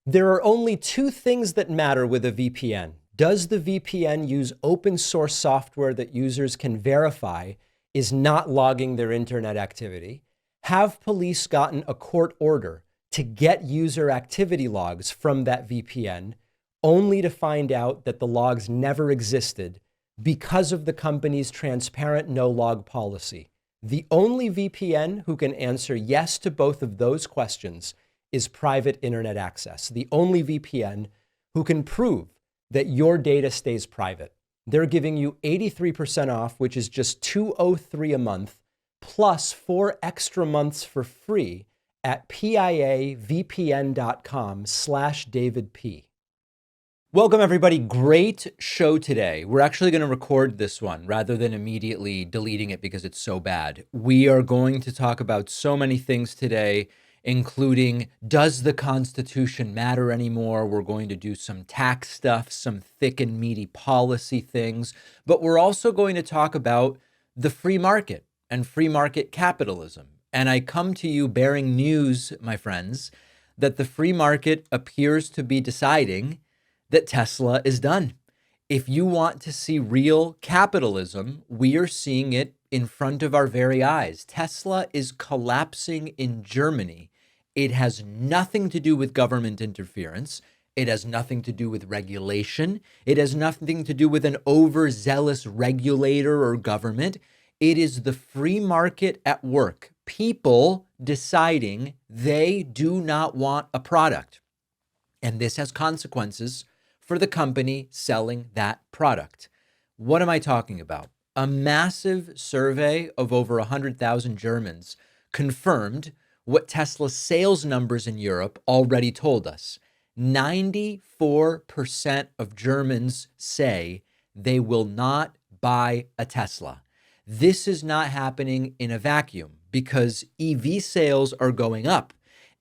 There are only two things that matter with a VPN. Does the VPN use open source software that users can verify is not logging their internet activity? Have police gotten a court order to get user activity logs from that VPN, only to find out that the logs never existed because of the company's transparent no-log policy? The only VPN who can answer yes to both of those questions is private internet access. The only VPN who can prove that your data stays private. They're giving you 83% off, which is just $203 a month, plus 4 extra months for free at piavpn.com/DavidP. Welcome, everybody. Great show today. We're actually going to record this one rather than immediately deleting it because it's so bad. We are going to talk about so many things today, including, does the Constitution matter anymore? We're going to do some tax stuff, some thick and meaty policy things, but we're also going to talk about the free market and free market capitalism. And I come to you bearing news, my friends, that the free market appears to be deciding that Tesla is done. If you want to see real capitalism, we are seeing it in front of our very eyes. Tesla is collapsing in Germany. It has nothing to do with government interference. It has nothing to do with regulation. It has nothing to do with an overzealous regulator or government. It is the free market at work. People deciding they do not want a product. And this has consequences for the company selling that product. What am I talking about? A massive survey of over 100,000 Germans confirmed what Tesla's sales numbers in Europe already told us. 94% of Germans say they will not buy a Tesla. This is not happening in a vacuum because EV sales are going up.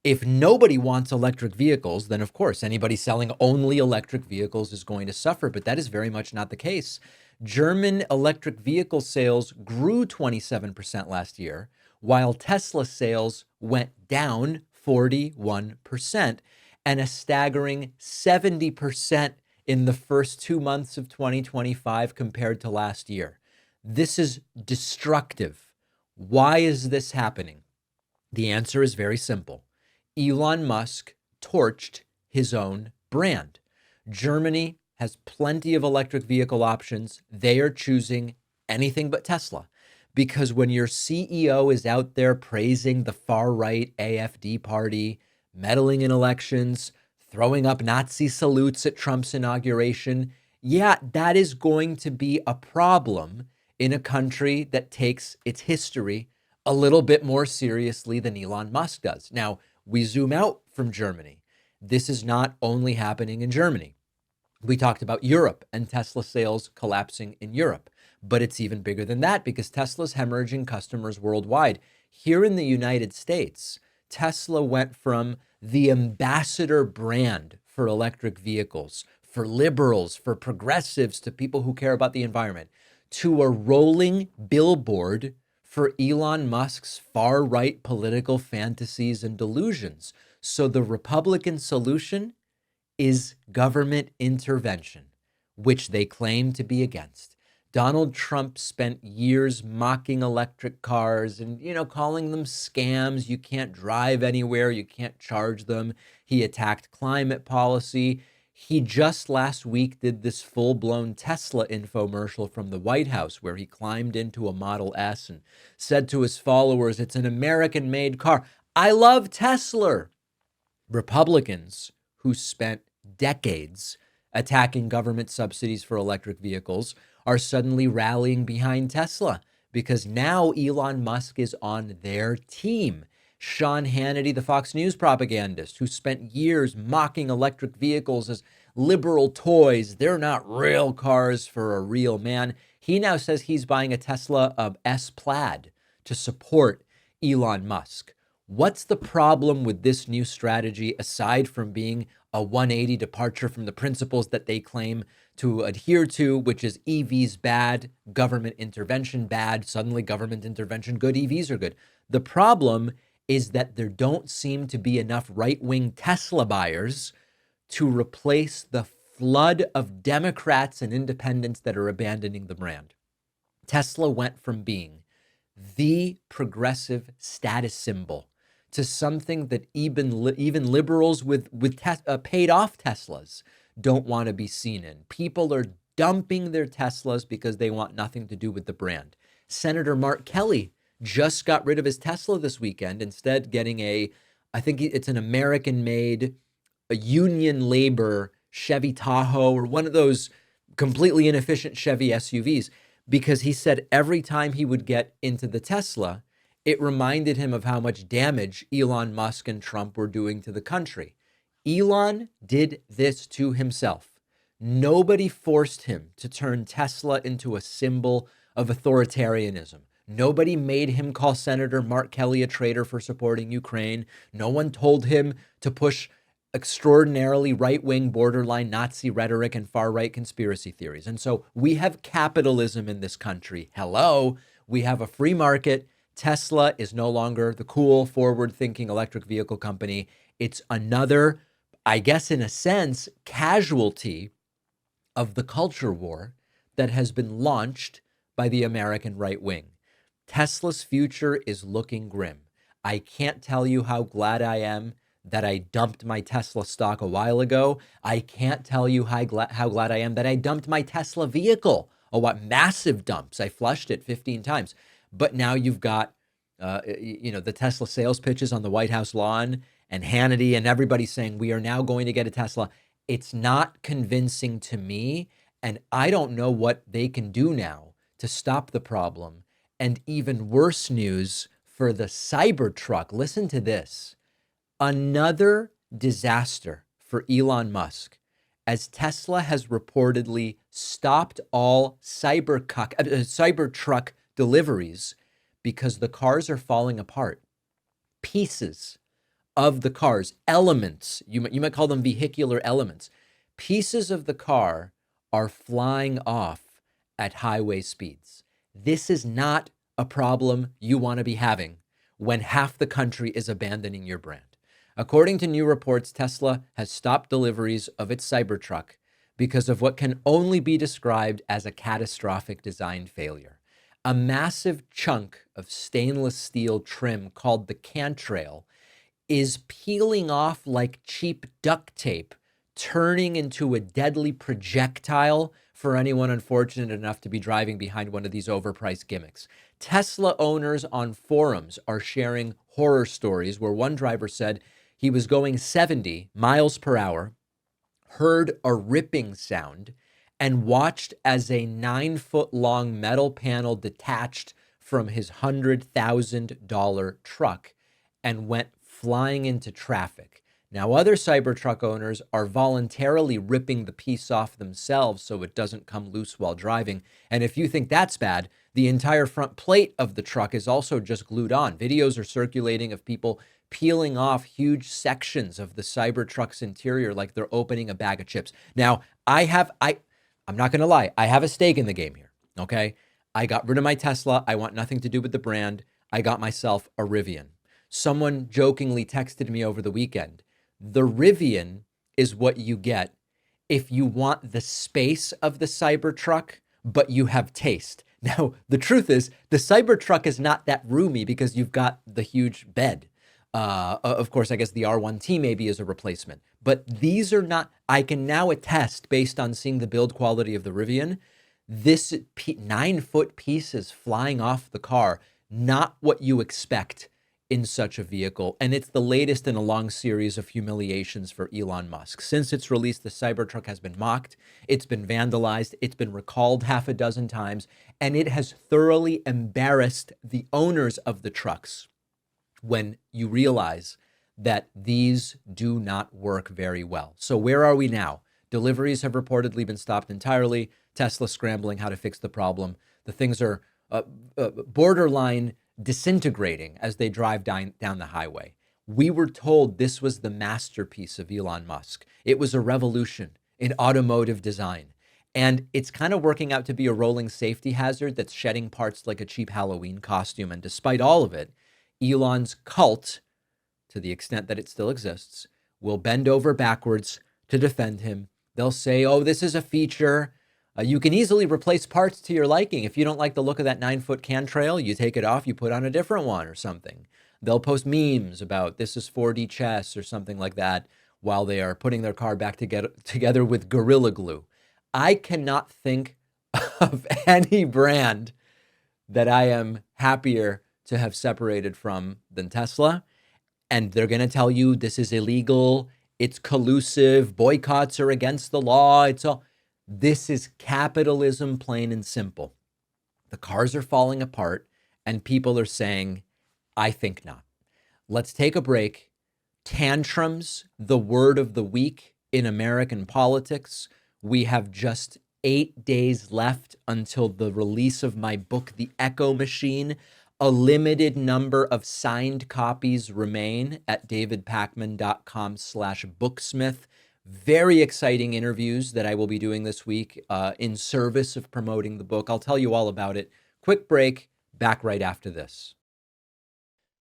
If nobody wants electric vehicles, then of course anybody selling only electric vehicles is going to suffer, but that is very much not the case. German electric vehicle sales grew 27% last year, while Tesla sales went down 41% and a staggering 70% in the first 2 months of 2025 compared to last year. This is destructive. Why is this happening? The answer is very simple. Elon Musk torched his own brand. Germany has plenty of electric vehicle options. They are choosing anything but Tesla because when your CEO is out there praising the far-right AfD party, meddling in elections, throwing up Nazi salutes at Trump's inauguration, yeah, that is going to be a problem in a country that takes its history a little bit more seriously than Elon Musk does. Now, we zoom out from Germany. This is not only happening in Germany. We talked about Europe and Tesla sales collapsing in Europe, but it's even bigger than that because Tesla's hemorrhaging customers worldwide. Here in the United States, Tesla went from the ambassador brand for electric vehicles, for liberals, for progressives, to people who care about the environment, to a rolling billboard for Elon Musk's far-right political fantasies and delusions. So the Republican solution is government intervention, which they claim to be against. Donald Trump spent years mocking electric cars and, calling them scams. You can't drive anywhere. You can't charge them. He attacked climate policy. He just last week did this full-blown Tesla infomercial from the White House where he climbed into a Model S and said to his followers, it's an American-made car. I love Tesla. Republicans who spent decades attacking government subsidies for electric vehicles are suddenly rallying behind Tesla because now Elon Musk is on their team. Sean Hannity, the Fox News propagandist who spent years mocking electric vehicles as liberal toys, they're not real cars for a real man. He now says he's buying a Tesla S Plaid to support Elon Musk. What's the problem with this new strategy aside from being a 180 departure from the principles that they claim to adhere to, which is EVs bad, government intervention bad, suddenly government intervention good, EVs are good. The problem is that there don't seem to be enough right-wing Tesla buyers to replace the flood of Democrats and independents that are abandoning the brand. Tesla went from being the progressive status symbol to something that even liberals with paid off Teslas don't want to be seen in. People are dumping their Teslas because they want nothing to do with the brand. Senator Mark Kelly just got rid of his Tesla this weekend, instead getting I think it's an American-made, a union labor Chevy Tahoe, or one of those completely inefficient Chevy SUVs, because he said every time he would get into the Tesla, it reminded him of how much damage Elon Musk and Trump were doing to the country. Elon did this to himself. Nobody forced him to turn Tesla into a symbol of authoritarianism. Nobody made him call Senator Mark Kelly a traitor for supporting Ukraine. No one told him to push extraordinarily right-wing, borderline Nazi rhetoric and far-right conspiracy theories. And so we have capitalism in this country. Hello, we have a free market. Tesla is no longer the cool, forward-thinking electric vehicle company. It's another, I guess in a sense, casualty of the culture war that has been launched by the American right wing. Tesla's future is looking grim. I can't tell you how glad I am that I dumped my Tesla stock a while ago. I can't tell you how glad I am that I dumped my Tesla vehicle. Oh, what massive dumps. I flushed it 15 times. But now you've got, the Tesla sales pitches on the White House lawn, and Hannity and everybody saying we are now going to get a Tesla. It's not convincing to me, and I don't know what they can do now to stop the problem. And even worse news for the cybertruck. Listen to this. Another disaster for Elon Musk, as Tesla has reportedly stopped all cybertruck deliveries because the cars are falling apart. Pieces of the cars, elements, you might call them vehicular elements, pieces of the car are flying off at highway speeds. This is not a problem you want to be having when half the country is abandoning your brand. According to new reports, Tesla has stopped deliveries of its Cybertruck because of what can only be described as a catastrophic design failure. A massive chunk of stainless steel trim called the cantrail is peeling off like cheap duct tape, turning into a deadly projectile for anyone unfortunate enough to be driving behind one of these overpriced gimmicks. Tesla owners on forums are sharing horror stories where one driver said he was going 70 miles per hour, heard a ripping sound, and watched as a 9-foot-long metal panel detached from his $100,000 truck and went flying into traffic. Now, other Cybertruck owners are voluntarily ripping the piece off themselves so it doesn't come loose while driving. And if you think that's bad, the entire front plate of the truck is also just glued on. Videos are circulating of people peeling off huge sections of the Cybertruck's interior like they're opening a bag of chips. Now, I'm not going to lie, I have a stake in the game here, okay? I got rid of my Tesla. I want nothing to do with the brand. I got myself a Rivian. Someone jokingly texted me over the weekend. The Rivian is what you get if you want the space of the Cybertruck, but you have taste. Now, the truth is, the Cybertruck is not that roomy because you've got the huge bed. Of course, I guess the R1T maybe is a replacement. But these are not, I can now attest, based on seeing the build quality of the Rivian, this 9-foot piece is flying off the car, not what you expect in such a vehicle. And it's the latest in a long series of humiliations for Elon Musk. Since its release, the Cybertruck has been mocked, it's been vandalized, it's been recalled half a dozen times, and it has thoroughly embarrassed the owners of the trucks when you realize that these do not work very well. So where are we now? Deliveries have reportedly been stopped entirely. Tesla scrambling how to fix the problem. The things are borderline disintegrating as they drive down the highway. We were told this was the masterpiece of Elon Musk. It was a revolution in automotive design. And it's kind of working out to be a rolling safety hazard that's shedding parts like a cheap Halloween costume. And despite all of it, Elon's cult, to the extent that it still exists, will bend over backwards to to defend him. They'll say, oh, this is a feature. You can easily replace parts to your liking. If you don't like the look of that 9-foot cantrail, you take it off, you put on a different one or something. They'll post memes about this is 4D chess or something like that while they are putting their car back together with Gorilla Glue. I cannot think of any brand that I am happier to have separated from than Tesla. And they're going to tell you this is illegal, it's collusive, boycotts are against the law. This is capitalism, plain and simple. The cars are falling apart and people are saying, I think not. Let's take a break. Tantrums, the word of the week in American politics. We have just 8 days left until the release of my book, The Echo Machine. A limited number of signed copies remain at davidpakman.com/booksmith. Very exciting interviews that I will be doing this week in service of promoting the book. I'll tell you all about it. Quick break, back right after this.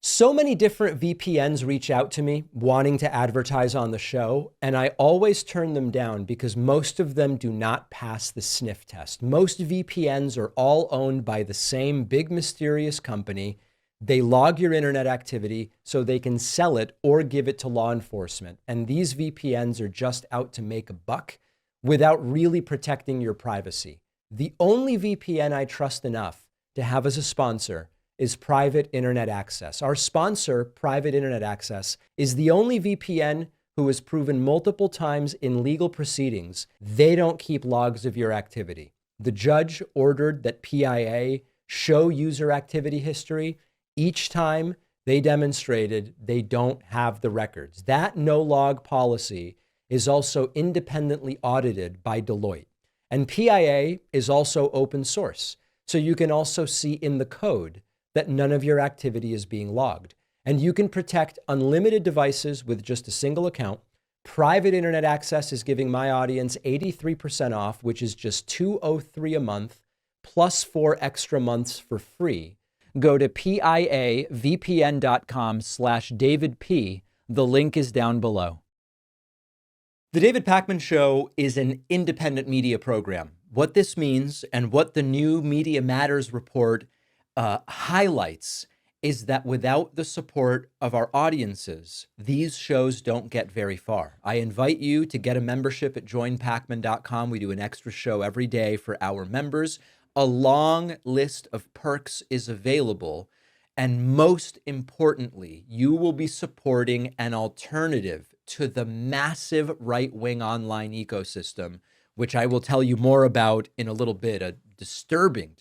So many different VPNs reach out to me wanting to advertise on the show, and I always turn them down because most of them do not pass the sniff test. Most VPNs are all owned by the same big mysterious company. They log your internet activity so they can sell it or give it to law enforcement. And these VPNs are just out to make a buck without really protecting your privacy. The only VPN I trust enough to have as a sponsor is Private Internet Access. Our sponsor, Private Internet Access, is the only VPN who has proven multiple times in legal proceedings they don't keep logs of your activity. The judge ordered that PIA show user activity history. Each time they demonstrated they don't have the records. That no-log policy is also independently audited by Deloitte. And PIA is also open source, so you can also see in the code that none of your activity is being logged. And you can protect unlimited devices with just a single account. Private Internet Access is giving my audience 83% off, which is just $203 a month, plus 4 extra months for free. Go to piavpn.com/DavidP. The link is down below. The David Pakman Show is an independent media program. What this means and what the new Media Matters report highlights is that without the support of our audiences, these shows don't get very far. I invite you to get a membership at joinpakman.com. We do an extra show every day for our members. A long list of perks is available. And most importantly, you will be supporting an alternative to the massive right-wing online ecosystem, which I will tell you more about in a little bit. A disturbing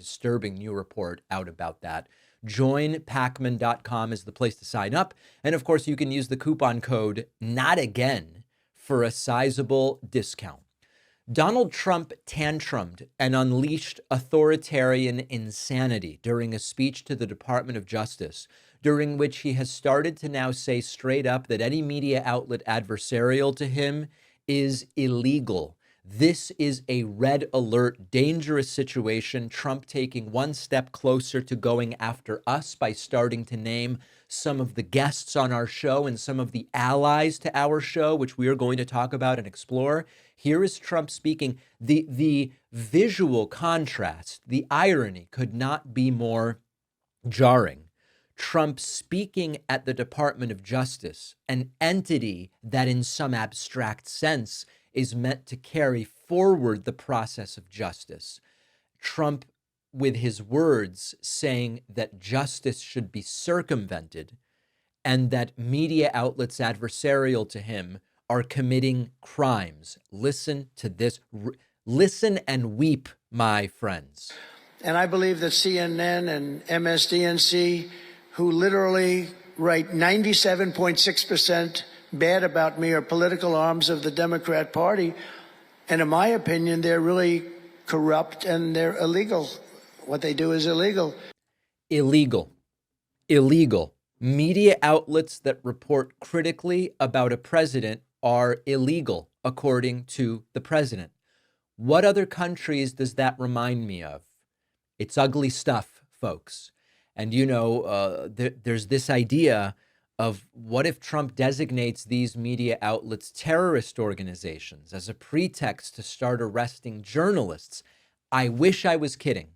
new report out about that. Joinpakman.com is the place to sign up. And of course, you can use the coupon code NOTAGAIN for a sizable discount. Donald Trump tantrumed and unleashed authoritarian insanity during a speech to the Department of Justice, during which he has started to now say straight up that any media outlet adversarial to him is illegal. This is a red alert, dangerous situation. Trump taking one step closer to going after us by starting to name some of the guests on our show and some of the allies to our show, which we are going to talk about and explore. Here is Trump speaking. The visual contrast, the irony could not be more jarring. Trump speaking at the Department of Justice, an entity that in some abstract sense is meant to carry forward the process of justice. Trump, with his words, saying that justice should be circumvented and that media outlets adversarial to him are committing crimes. Listen to this. Listen and weep, my friends. And I believe that CNN and MSDNC, who literally write 97.6% bad about me, are political arms of the Democrat Party. And in my opinion, they're really corrupt and they're illegal. What they do is illegal. Illegal. Media outlets that report critically about a president are illegal, according to the president. What other countries does that remind me of? It's ugly stuff, folks. And, you know, there's this idea of what if Trump designates these media outlets terrorist organizations as a pretext to start arresting journalists. I wish I was kidding.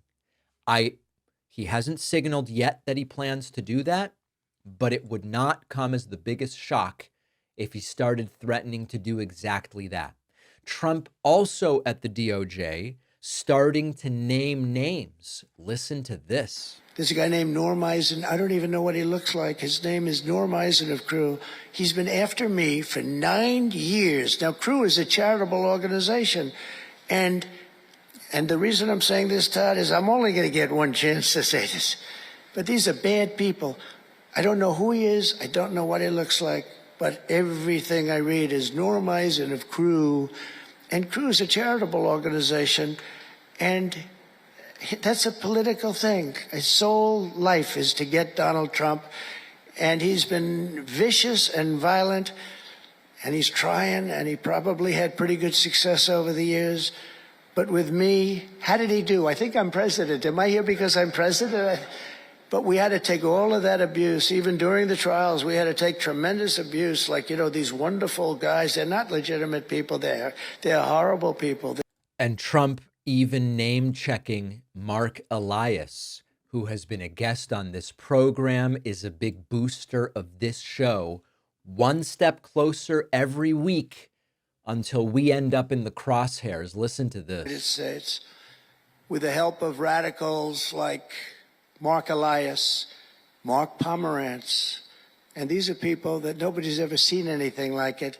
He hasn't signaled yet that he plans to do that, but it would not come as the biggest shock if he started threatening to do exactly that. Trump also at the DOJ starting to name names. Listen to this. There's a guy named Norm Eisen. I don't even know what he looks like. His name is Norm Eisen of Crew. He's been after me for 9 years. Now, Crew is a charitable organization. And the reason I'm saying this, Todd, is I'm only going to get one chance to say this. But these are bad people. I don't know who he is. I don't know what he looks like. But everything I read is Norm Eisen of Crew. And Crew is a charitable organization. And that's a political thing. His sole life is to get Donald Trump. And he's been vicious and violent. And he's trying, and he probably had pretty good success over the years. But with me, how did he do? I think I'm president. Am I here because I'm president? But we had to take all of that abuse. Even during the trials, we had to take tremendous abuse. Like, these wonderful guys, they're not legitimate people. They're horrible people. And Trump even name-checking Mark Elias, who has been a guest on this program, is a big booster of this show, one step closer every week until we end up in the crosshairs. Listen to this. United States, with the help of radicals like Mark Elias, Mark Pomerantz, and these are people that nobody's ever seen anything like it.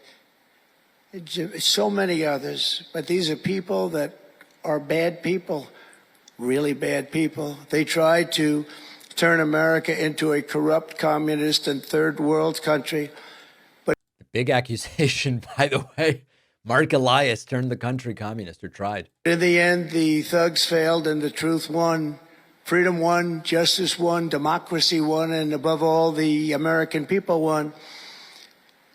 So many others, but these are people that are bad people, really bad people. They tried to turn America into a corrupt, communist, and third world country. But the big accusation, by the way, Mark Elias turned the country communist, or tried. In the end, the thugs failed and the truth won. Freedom won, justice won, democracy won, and above all, the American people won.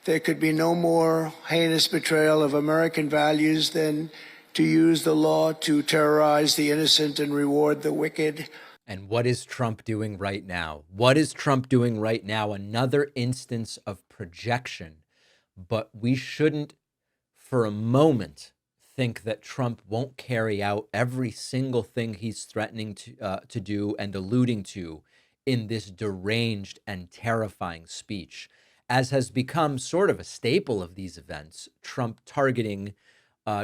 There could be no more heinous betrayal of American values than to use the law to terrorize the innocent and reward the wicked. And what is Trump doing right now? What is Trump doing right now? Another instance of projection. But we shouldn't for a moment think that Trump won't carry out every single thing he's threatening to do and alluding to in this deranged and terrifying speech, as has become sort of a staple of these events, Trump targeting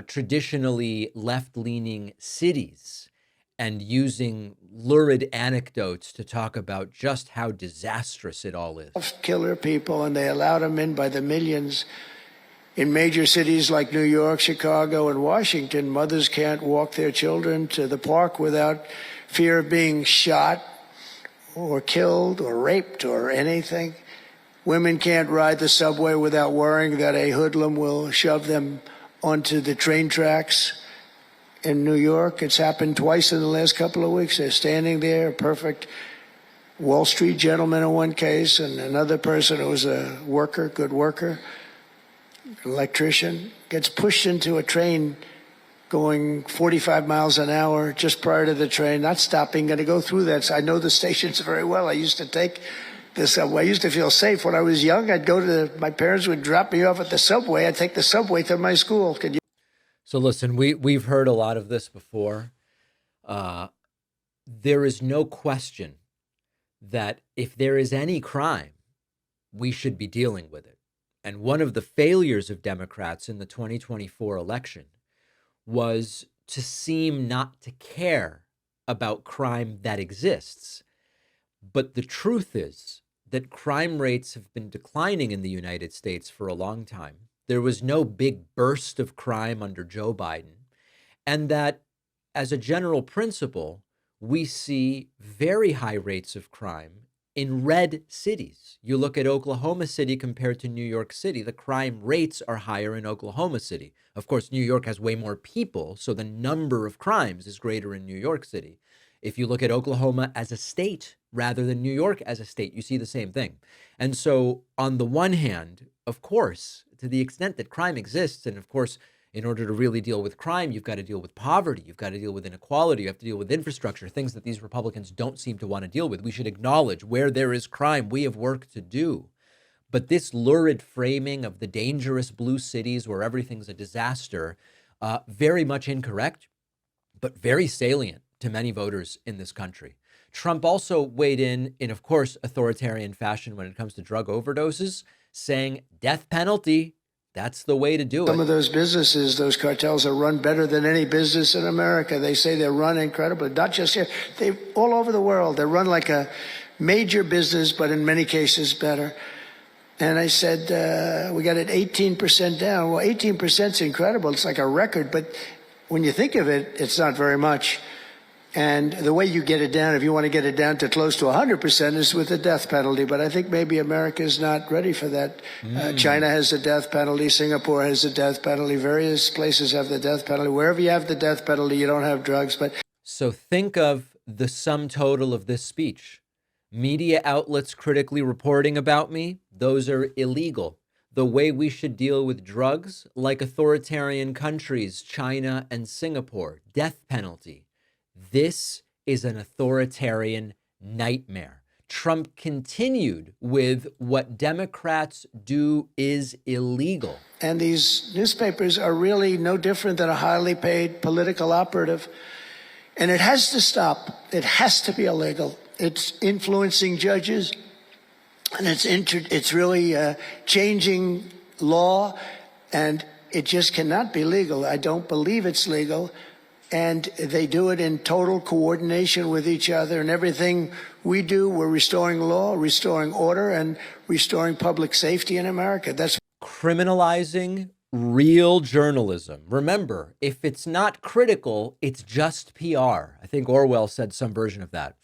traditionally left-leaning cities and using lurid anecdotes to talk about just how disastrous it all is. Killer people, and they allowed them in by the millions. In major cities like New York, Chicago, and Washington, mothers can't walk their children to the park without fear of being shot or killed or raped or anything. Women can't ride the subway without worrying that a hoodlum will shove them onto the train tracks. In New York, it's happened twice in the last couple of weeks. They're standing there, a perfect Wall Street gentleman in one case, and another person who was a worker, good worker, electrician, gets pushed into a train going 45 miles an hour just prior to the train, not stopping, going to go through that. So I know the stations very well. I used to take the subway. I used to feel safe. When I was young, my parents would drop me off at the subway. I'd take the subway to my school. So listen, we've heard a lot of this before. There is no question that if there is any crime, we should be dealing with it. And one of the failures of Democrats in the 2024 election was to seem not to care about crime that exists. But the truth is that crime rates have been declining in the United States for a long time. There was no big burst of crime under Joe Biden. And that, as a general principle, we see very high rates of crime in red cities. You look at Oklahoma City compared to New York City, the crime rates are higher in Oklahoma City. Of course, New York has way more people, so the number of crimes is greater in New York City. If you look at Oklahoma as a state rather than New York as a state, you see the same thing. And so on the one hand, of course, to the extent that crime exists, and of course, in order to really deal with crime, you've got to deal with poverty, you've got to deal with inequality, you have to deal with infrastructure, things that these Republicans don't seem to want to deal with. We should acknowledge where there is crime, we have work to do. But this lurid framing of the dangerous blue cities where everything's a disaster, very much incorrect, but very salient to many voters in this country. Trump also weighed in, of course, authoritarian fashion when it comes to drug overdoses, saying death penalty, that's the way to do it. Some of those businesses, those cartels are run better than any business in America. They say they're run incredibly, not just here, they all over the world. They're run like a major business, but in many cases better. And I said, we got it 18% down. Well, 18% is incredible. It's like a record, but when you think of it, it's not very much. And the way you get it down, if you want to get it down to close to 100%, is with the death penalty. But I think maybe America is not ready for that. China has the death penalty. Singapore has the death penalty. Various places have the death penalty. Wherever you have the death penalty, you don't have drugs. But so think of the sum total of this speech. Media outlets critically reporting about me, those are illegal. The way we should deal with drugs, like authoritarian countries, China and Singapore, death penalty. This is an authoritarian nightmare. Trump continued with what Democrats do is illegal. And these newspapers are really no different than a highly paid political operative. And it has to stop. It has to be illegal. It's influencing judges, and it's really changing law, and it just cannot be legal. I don't believe it's legal. And they do it in total coordination with each other. And everything we do, we're restoring law, restoring order, and restoring public safety in America. That's criminalizing real journalism. Remember, if it's not critical, it's just PR. I think Orwell said some version of that.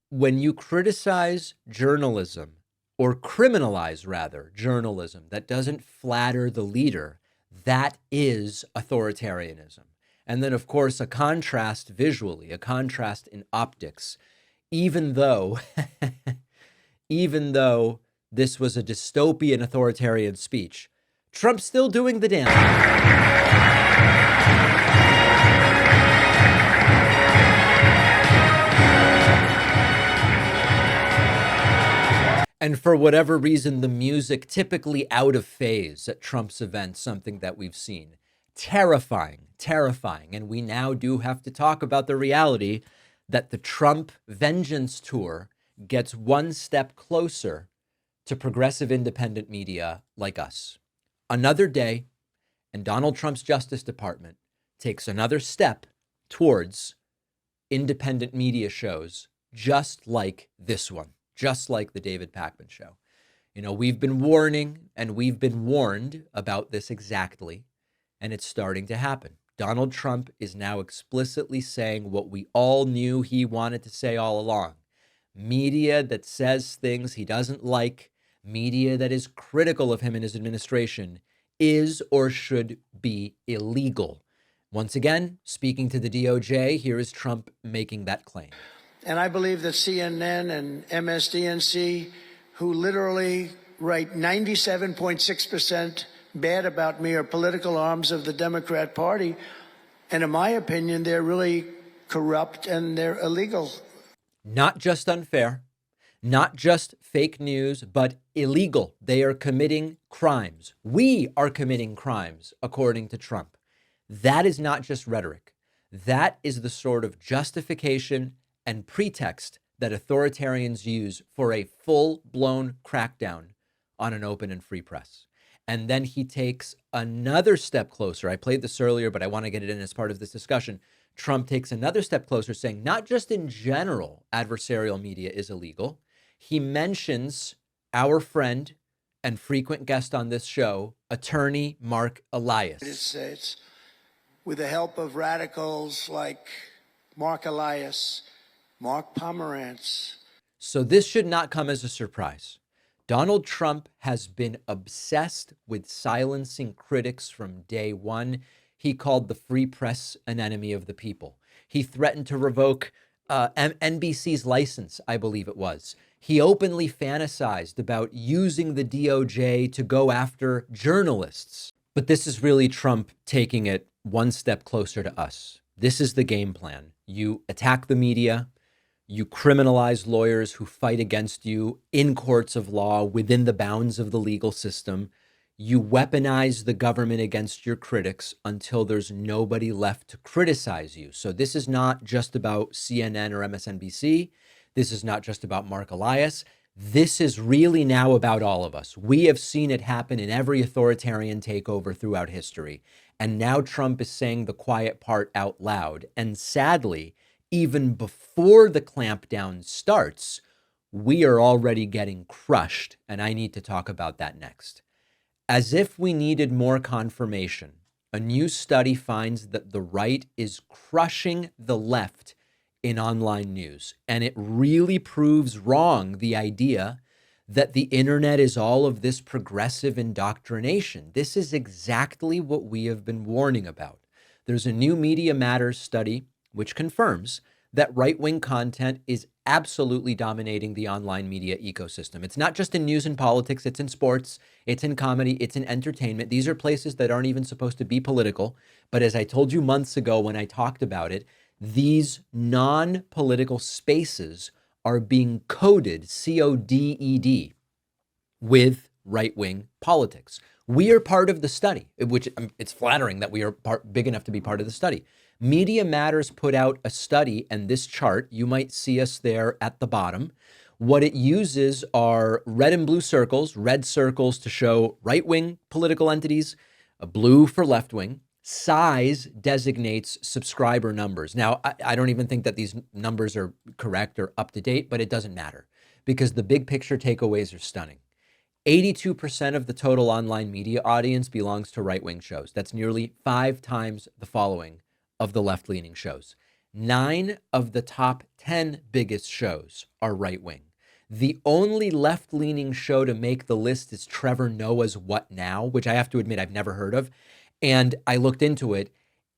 When you criticize journalism, or criminalize rather journalism that doesn't flatter the leader, that is authoritarianism. And then, of course, a contrast visually, a contrast in optics, even though this was a dystopian authoritarian speech, Trump's still doing the dance. And for whatever reason, the music typically out of phase at Trump's events, something that we've seen. Terrifying. And we now do have to talk about the reality that the Trump Vengeance Tour gets one step closer to progressive independent media like us. Another day, and Donald Trump's Justice Department takes another step towards independent media shows just like this one, just like the David Pakman show. You know, we've been warning and we've been warned about this exactly, and it's starting to happen. Donald Trump is now explicitly saying what we all knew he wanted to say all along. Media that says things he doesn't like, media that is critical of him and his administration, is or should be illegal. Once again, speaking to the DOJ, here is Trump making that claim. And I believe that CNN and MSDNC, who literally write 97.6% bad about me, are political arms of the Democrat Party. And in my opinion, they're really corrupt and they're illegal. Not just unfair, not just fake news, but illegal. They are committing crimes. We are committing crimes, according to Trump. That is not just rhetoric. That is the sort of justification and pretext that authoritarians use for a full-blown crackdown on an open and free press. And then he takes another step closer. I played this earlier, but I want to get it in as part of this discussion. Trump takes another step closer, saying not just in general adversarial media is illegal. He mentions our friend and frequent guest on this show, attorney Mark Elias. United States, with the help of radicals like Mark Elias, Mark Pomerantz. So this should not come as a surprise. Donald Trump has been obsessed with silencing critics from day one. He called the free press an enemy of the people. He threatened to revoke NBC's license, I believe it was. He openly fantasized about using the DOJ to go after journalists. But this is really Trump taking it one step closer to us. This is the game plan. You attack the media, You criminalize lawyers who fight against you in courts of law within the bounds of the legal system. You weaponize the government against your critics until there's nobody left to criticize you. So this is not just about CNN or MSNBC. This is not just about Mark Elias. This is really now about all of us. We have seen it happen in every authoritarian takeover throughout history. And now Trump is saying the quiet part out loud. And sadly, even before the clampdown starts, we are already getting crushed. And I need to talk about that next. As if we needed more confirmation, a new study finds that the right is crushing the left in online news. And it really proves wrong the idea that the internet is all of this progressive indoctrination. This is exactly what we have been warning about. There's a new Media Matters study which confirms that right-wing content is absolutely dominating the online media ecosystem. It's not just in news and politics, it's in sports, it's in comedy, it's in entertainment. These are places that aren't even supposed to be political. But as I told you months ago when I talked about it, these non-political spaces are being coded, C-O-D-E-D, with right-wing politics. We are part of the study, which it's flattering that we are big enough to be part of the study. Media Matters put out a study, and this chart, you might see us there at the bottom. What it uses are red and blue circles, red circles to show right-wing political entities, a blue for left-wing. Size designates subscriber numbers. Now, I don't even think that these numbers are correct or up to date, but it doesn't matter because the big picture takeaways are stunning. 82% of the total online media audience belongs to right-wing shows. That's nearly 5 times the following of the left-leaning shows. 9 of the top 10 biggest shows are right-wing. The only left-leaning show to make the list is Trevor Noah's What Now, which I have to admit I've never heard of. And I looked into it.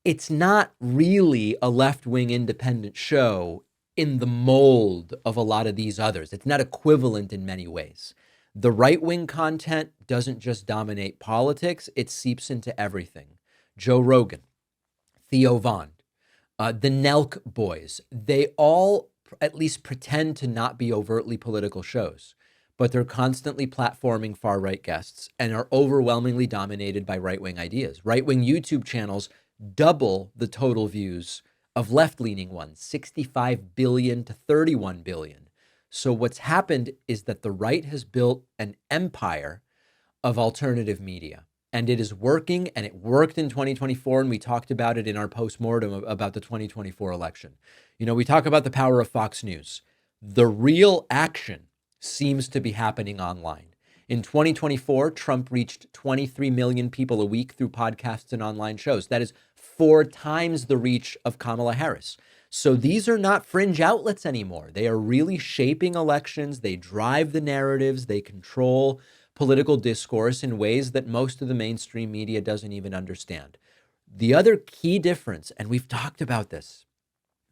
It's not really a left-wing independent show in the mold of a lot of these others. It's not equivalent in many ways. The right-wing content doesn't just dominate politics, it seeps into everything. Joe Rogan, Theo Von, the Nelk boys, they all at least pretend to not be overtly political shows, but they're constantly platforming far-right guests and are overwhelmingly dominated by right-wing ideas. Right-wing YouTube channels double the total views of left-leaning ones, 65 billion to 31 billion. So what's happened is that the right has built an empire of alternative media. And it is working, and it worked in 2024, and we talked about it in our postmortem about the 2024 election. You know, we talk about the power of Fox News. The real action seems to be happening online. In 2024, Trump reached 23 million people a week through podcasts and online shows. That is 4 times the reach of Kamala Harris. So these are not fringe outlets anymore. They are really shaping elections. They drive the narratives. They control political discourse in ways that most of the mainstream media doesn't even understand. The other key difference, and we've talked about this,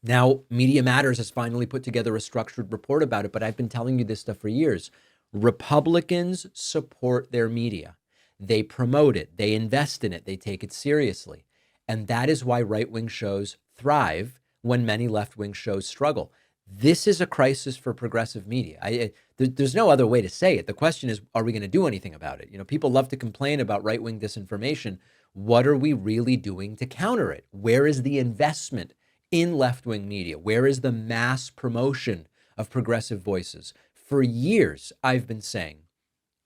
now Media Matters has finally put together a structured report about it, but I've been telling you this stuff for years. Republicans support their media. They promote it. They invest in it. They take it seriously. And that is why right-wing shows thrive when many left-wing shows struggle. This is a crisis for progressive media. There's no other way to say it. The question is, are we going to do anything about it? You know, people love to complain about right-wing disinformation. What are we really doing to counter it? Where is the investment in left-wing media? Where is the mass promotion of progressive voices? For years, I've been saying,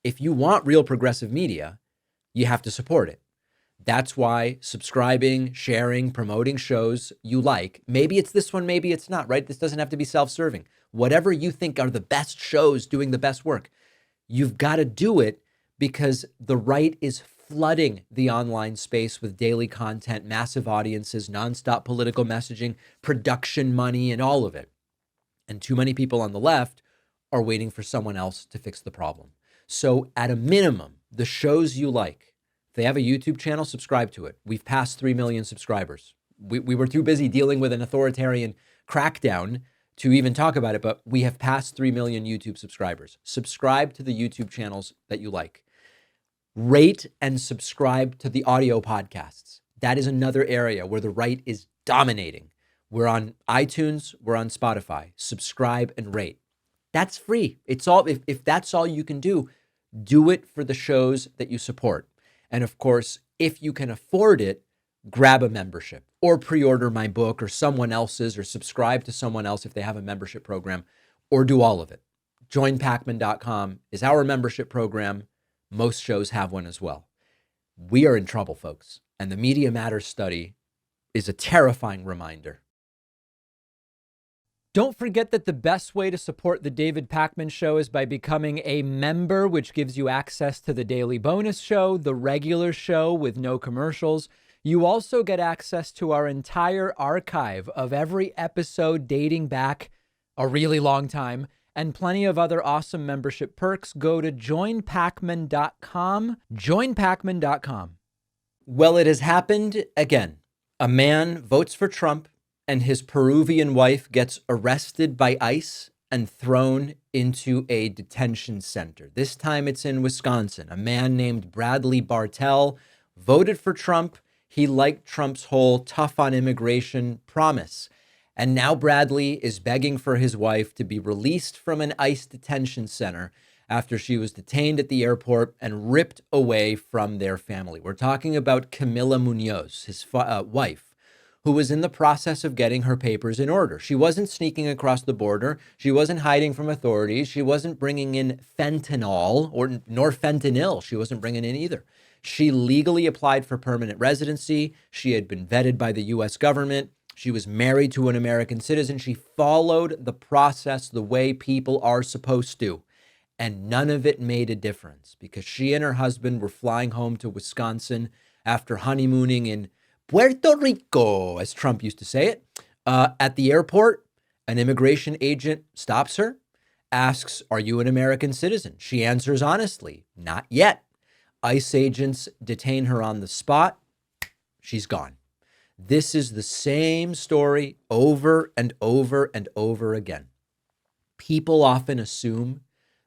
if you want real progressive media, you have to support it. That's why subscribing, sharing, promoting shows you like, maybe it's this one, maybe it's not, right? This doesn't have to be self-serving. Whatever you think are the best shows doing the best work, you've got to do it because the right is flooding the online space with daily content, massive audiences, nonstop political messaging, production money, and all of it. And too many people on the left are waiting for someone else to fix the problem. So at a minimum, the shows you like, if they have a YouTube channel, subscribe to it. We've passed 3 million subscribers. We were too busy dealing with an authoritarian crackdown to even talk about it, but we have passed 3 million YouTube subscribers. Subscribe to the YouTube channels that you like. Rate and subscribe to the audio podcasts. That is another area where the right is dominating. We're on iTunes, we're on Spotify. Subscribe and rate. That's free. It's all, if that's all you can do it for the shows that you support. And of course, if you can afford it, grab a membership or pre-order my book or someone else's, or subscribe to someone else if they have a membership program, or do all of it. Joinpacman.com is our membership program. Most shows have one as well. We are in trouble, folks. And the Media Matters study is a terrifying reminder. Don't forget that the best way to support the David Pakman Show is by becoming a member, which gives you access to the daily bonus show, the regular show with no commercials. You also get access to our entire archive of every episode dating back a really long time, and plenty of other awesome membership perks. Go to joinpacman.com, joinpacman.com. Well, it has happened again. A man votes for Trump, and his Peruvian wife gets arrested by ICE and thrown into a detention center. This time it's in Wisconsin. A man named Bradley Bartell voted for Trump. He liked Trump's whole tough on immigration promise. And now Bradley is begging for his wife to be released from an ICE detention center after she was detained at the airport and ripped away from their family. We're talking about Camila Munoz, his wife, who was in the process of getting her papers in order. She wasn't sneaking across the border. She wasn't hiding from authorities. She wasn't bringing in fentanyl nor fentanyl. She wasn't bringing in either. She legally applied for permanent residency. She had been vetted by the U.S. government. She was married to an American citizen. She followed the process the way people are supposed to. And none of it made a difference because she and her husband were flying home to Wisconsin after honeymooning in Puerto Rico, as Trump used to say it. At the airport, an immigration agent stops her, asks, "Are you an American citizen?" She answers honestly, "Not yet." ICE agents detain her on the spot. She's gone. This is the same story over and over and over again. People often assume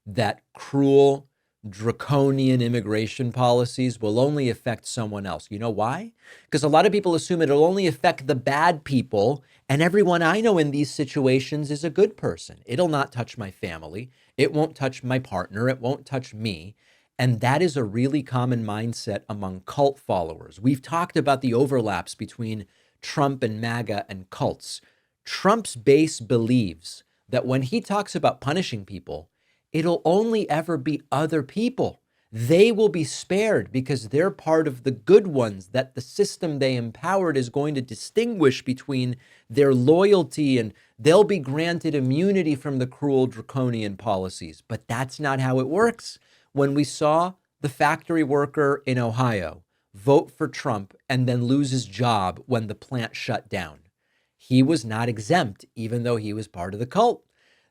that cruel, draconian immigration policies will only affect someone else. You know why? Because a lot of people assume it'll only affect the bad people, and everyone I know in these situations is a good person. It'll not touch my family. It won't touch my partner. It won't touch me. And that is a really common mindset among cult followers. We've talked about the overlaps between Trump and MAGA and cults. Trump's base believes that when he talks about punishing people, it'll only ever be other people. They will be spared because they're part of the good ones that the system they empowered is going to distinguish between their loyalty, and they'll be granted immunity from the cruel draconian policies. But that's not how it works. When we saw the factory worker in Ohio vote for Trump and then lose his job when the plant shut down, he was not exempt, even though he was part of the cult.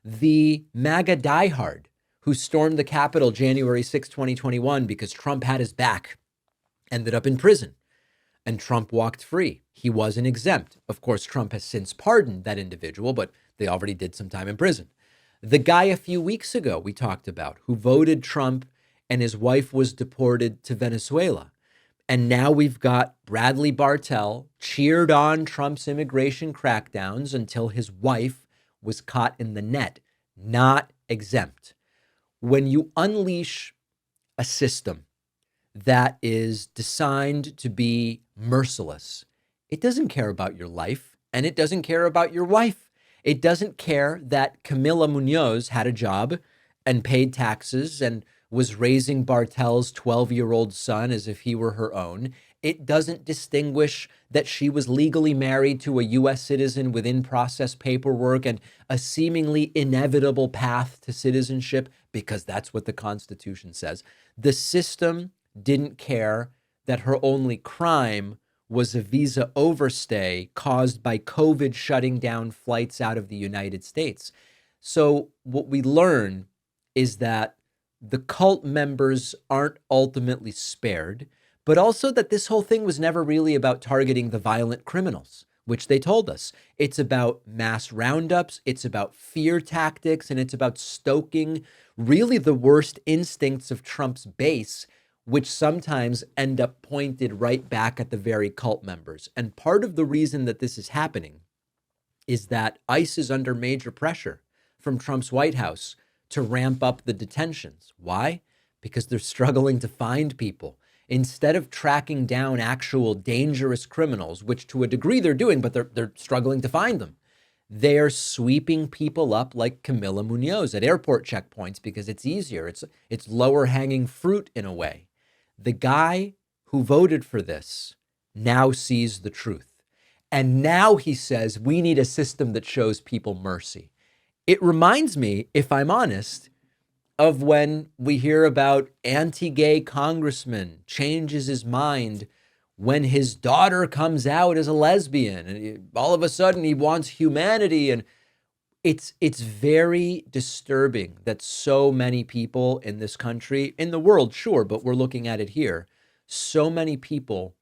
The MAGA diehard who stormed the Capitol January 6, 2021, because Trump had his back, ended up in prison, and Trump walked free. He wasn't exempt. Of course, Trump has since pardoned that individual, but they already did some time in prison. The guy a few weeks ago we talked about who voted Trump and his wife was deported to Venezuela. And now we've got Bradley Bartell cheered on Trump's immigration crackdowns until his wife was caught in the net, not exempt. When you unleash a system that is designed to be merciless, it doesn't care about your life and it doesn't care about your wife. It doesn't care that Camila Munoz had a job and paid taxes and was raising Bartell's 12-year-old son as if he were her own. It doesn't distinguish that she was legally married to a U.S. citizen with in-process paperwork and a seemingly inevitable path to citizenship, because that's what the Constitution says. The system didn't care that her only crime was a visa overstay caused by COVID shutting down flights out of the United States. So what we learn is that the cult members aren't ultimately spared, but also that this whole thing was never really about targeting the violent criminals, which they told us. It's about mass roundups, it's about fear tactics, and it's about stoking really the worst instincts of Trump's base, which sometimes end up pointed right back at the very cult members. And part of the reason that this is happening is that ICE is under major pressure from Trump's White House to ramp up the detentions. Why? Because they're struggling to find people. Instead of tracking down actual dangerous criminals, which to a degree they're doing, but they're struggling to find them, they are sweeping people up like Camila Munoz at airport checkpoints because it's easier. It's lower hanging fruit in a way. The guy who voted for this now sees the truth. And now he says, we need a system that shows people mercy. It reminds me, if I'm honest, of when we hear about anti-gay congressman changes his mind when his daughter comes out as a lesbian, and all of a sudden he wants humanity. And it's very disturbing that so many people in this country, in the world, sure, but we're looking at it here, so many people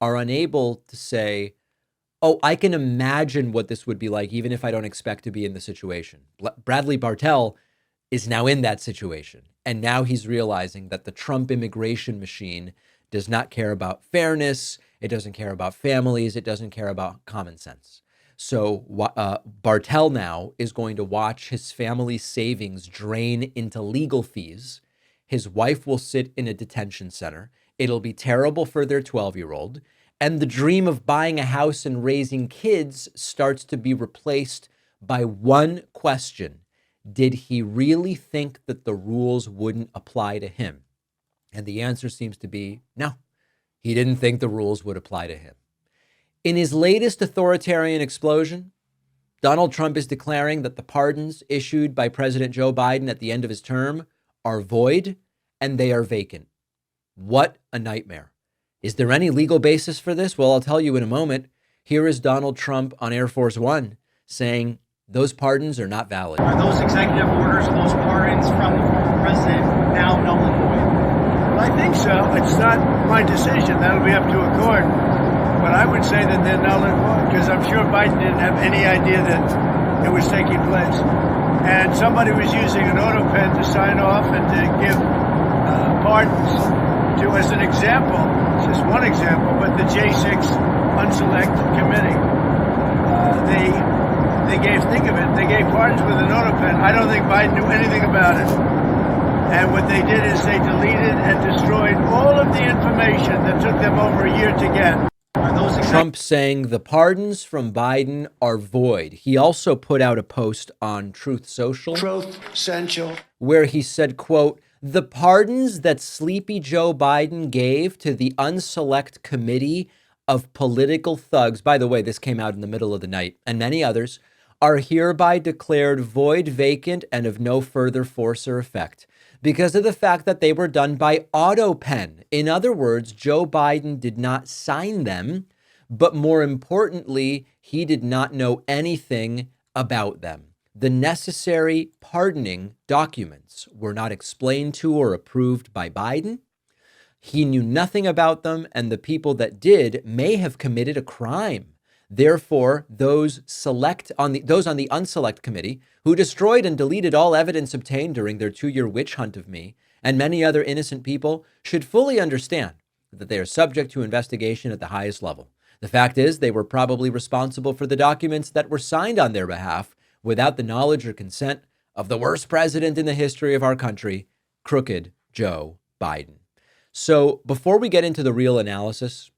are unable to say, oh, I can imagine what this would be like, even if I don't expect to be in the situation. Bradley Bartell is now in that situation. And now he's realizing that the Trump immigration machine does not care about fairness. It doesn't care about families. It doesn't care about common sense. So Bartell now is going to watch his family's savings drain into legal fees. His wife will sit in a detention center. It'll be terrible for their 12-year-old. And the dream of buying a house and raising kids starts to be replaced by one question. Did he really think that the rules wouldn't apply to him? And the answer seems to be no. He didn't think the rules would apply to him. In his latest authoritarian explosion, Donald Trump is declaring that the pardons issued by President Joe Biden at the end of his term are void and they are vacant. What a nightmare. Is there any legal basis for this? Well, I'll tell you in a moment. Here is Donald Trump on Air Force One saying those pardons are not valid. Are those executive orders, those pardons from the former president now null and void? Well, I think so. It's not my decision. That'll be up to a court. But I would say that they're null and void because I'm sure Biden didn't have any idea that it was taking place. And somebody was using an auto pen to sign off and to give pardons to, as an example, just one example, but the J6 Unselect Committee. They gave, think of it, they gave pardons with an auto pen. I don't think Biden knew anything about it. And what they did is they deleted and destroyed all of the information that took them over a year to get. Trump saying the pardons from Biden are void. He also put out a post on Truth Social, where he said, quote, the pardons that Sleepy Joe Biden gave to the Unselect Committee of political thugs, by the way, this came out in the middle of the night, and many others, are hereby declared void, vacant, and of no further force or effect because of the fact that they were done by auto pen. In other words, Joe Biden did not sign them, but more importantly, he did not know anything about them. The necessary pardoning documents were not explained to or approved by Biden. He knew nothing about them, and the people that did may have committed a crime. Therefore, those on the Unselect Committee, who destroyed and deleted all evidence obtained during their 2-year witch hunt of me and many other innocent people, should fully understand that they are subject to investigation at the highest level. The fact is, they were probably responsible for the documents that were signed on their behalf without the knowledge or consent of the worst president in the history of our country, crooked Joe Biden. So before we get into the real analysis,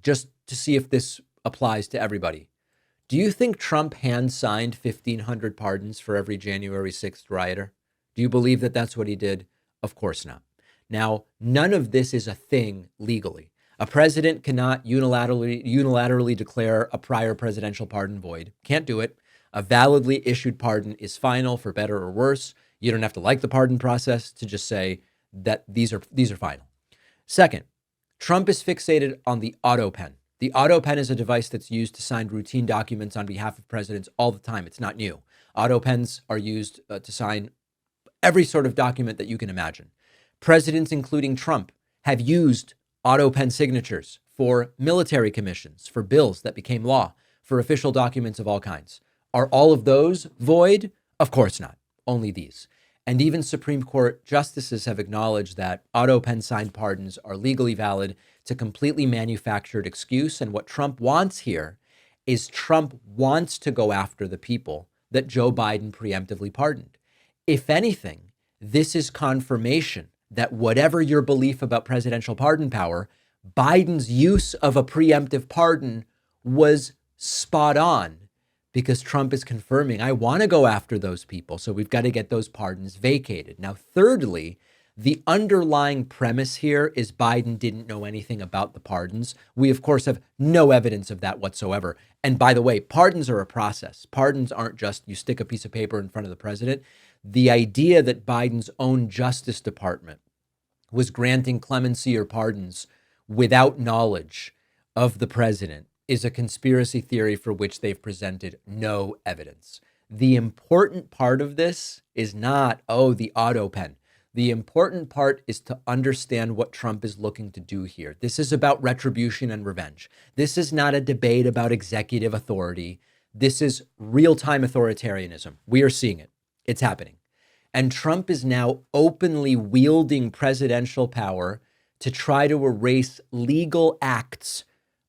just to see if this applies to everybody, do you think Trump hand-signed 1,500 pardons for every January 6th rioter? Do you believe that that's what he did? Of course not. Now, none of this is a thing legally. A president cannot unilaterally declare a prior presidential pardon void. Can't do it. A validly issued pardon is final for better or worse. You don't have to like the pardon process to just say that these are final. Second, Trump is fixated on the auto pen. The auto pen is a device that's used to sign routine documents on behalf of presidents all the time. It's not new. Auto pens are used to sign every sort of document that you can imagine. Presidents, including Trump, have used auto pen signatures for military commissions, for bills that became law, for official documents of all kinds. Are all of those void? Of course not. Only these. And even Supreme Court justices have acknowledged that auto pen signed pardons are legally valid. It's a completely manufactured excuse. And what Trump wants here is Trump wants to go after the people that Joe Biden preemptively pardoned. If anything, this is confirmation that whatever your belief about presidential pardon power, Biden's use of a preemptive pardon was spot on, because Trump is confirming, I want to go after those people. So we've got to get those pardons vacated. Now, thirdly, the underlying premise here is Biden didn't know anything about the pardons. We, of course, have no evidence of that whatsoever. And by the way, pardons are a process. Pardons aren't just you stick a piece of paper in front of the president. The idea that Biden's own Justice Department was granting clemency or pardons without knowledge of the president is a conspiracy theory for which they've presented no evidence. The important part of this is not, the auto pen. The important part is to understand what Trump is looking to do here. This is about retribution and revenge. This is not a debate about executive authority. This is real-time authoritarianism. We are seeing it. It's happening. And Trump is now openly wielding presidential power to try to erase legal acts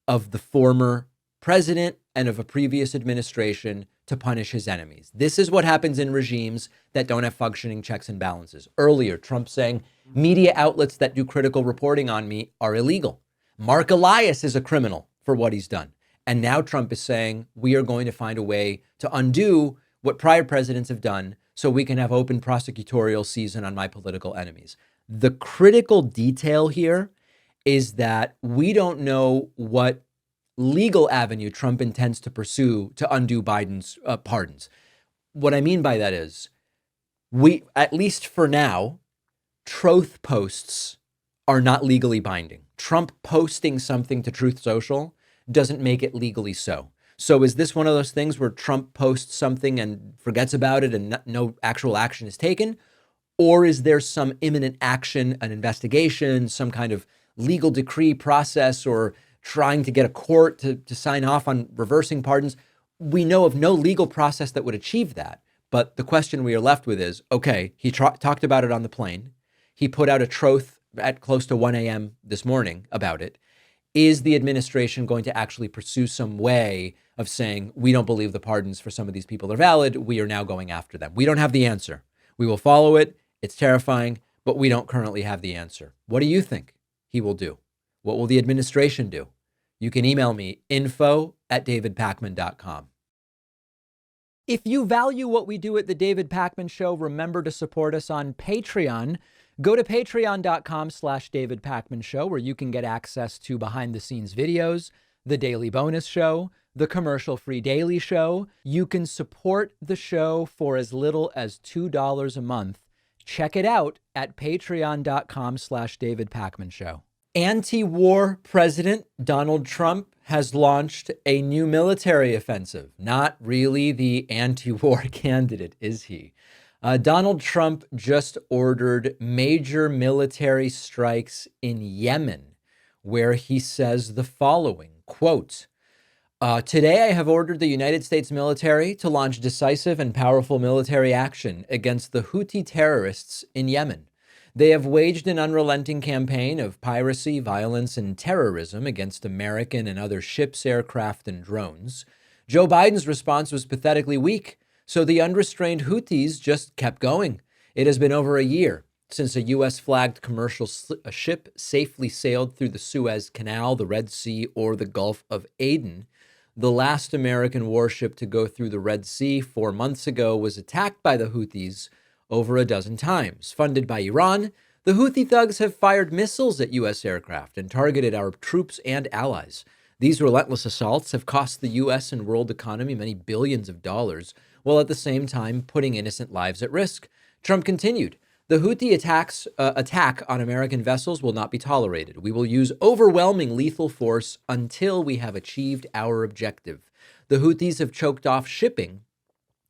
of the former president and of a previous administration to punish his enemies. This is what happens in regimes that don't have functioning checks and balances. Earlier, Trump saying media outlets that do critical reporting on me are illegal. Mark Elias is a criminal for what he's done. And now Trump is saying we are going to find a way to undo what prior presidents have done so we can have open prosecutorial season on my political enemies. The critical detail here is that we don't know what legal avenue Trump intends to pursue to undo Biden's pardons. What I mean by that is at least for now, troth posts are not legally binding. Trump posting something to Truth Social doesn't make it legally so. So is this one of those things where Trump posts something and forgets about it and no actual action is taken? Or is there some imminent action, an investigation, some kind of legal decree process, or trying to get a court to sign off on reversing pardons? We know of no legal process that would achieve that. But the question we are left with is, okay, he talked about it on the plane. He put out a troth at close to 1 a.m. this morning about it. Is the administration going to actually pursue some way of saying, we don't believe the pardons for some of these people are valid, we are now going after them? We don't have the answer. We will follow it. It's terrifying, but we don't currently have the answer. What do you think he will do? What will the administration do? You can email me, info@davidpakman.com. If you value what we do at The David Pakman Show, remember to support us on Patreon. Go to patreon.com/David Pakman Show, where you can get access to behind-the-scenes videos, the daily bonus show, the commercial-free daily show. You can support the show for as little as $2 a month. Check it out at patreon.com/David Pakman Show. Anti-war President Donald Trump has launched a new military offensive. Not really the anti-war candidate, is he? Donald Trump just ordered major military strikes in Yemen, where he says the following, quote, today I have ordered the United States military to launch decisive and powerful military action against the Houthi terrorists in Yemen. They have waged an unrelenting campaign of piracy, violence, and terrorism against American and other ships, aircraft, and drones. Joe Biden's response was pathetically weak, so the unrestrained Houthis just kept going. It has been over a year since a U.S.-flagged commercial ship safely sailed through the Suez Canal, the Red Sea, or the Gulf of Aden. The last American warship to go through the Red Sea 4 months ago was attacked by the Houthis over a dozen times. Funded by Iran, the Houthi thugs have fired missiles at U.S. aircraft and targeted our troops and allies. These relentless assaults have cost the U.S. and world economy many billions of dollars, while at the same time putting innocent lives at risk. Trump continued, the Houthi attack on American vessels will not be tolerated. We will use overwhelming lethal force until we have achieved our objective. The Houthis have choked off shipping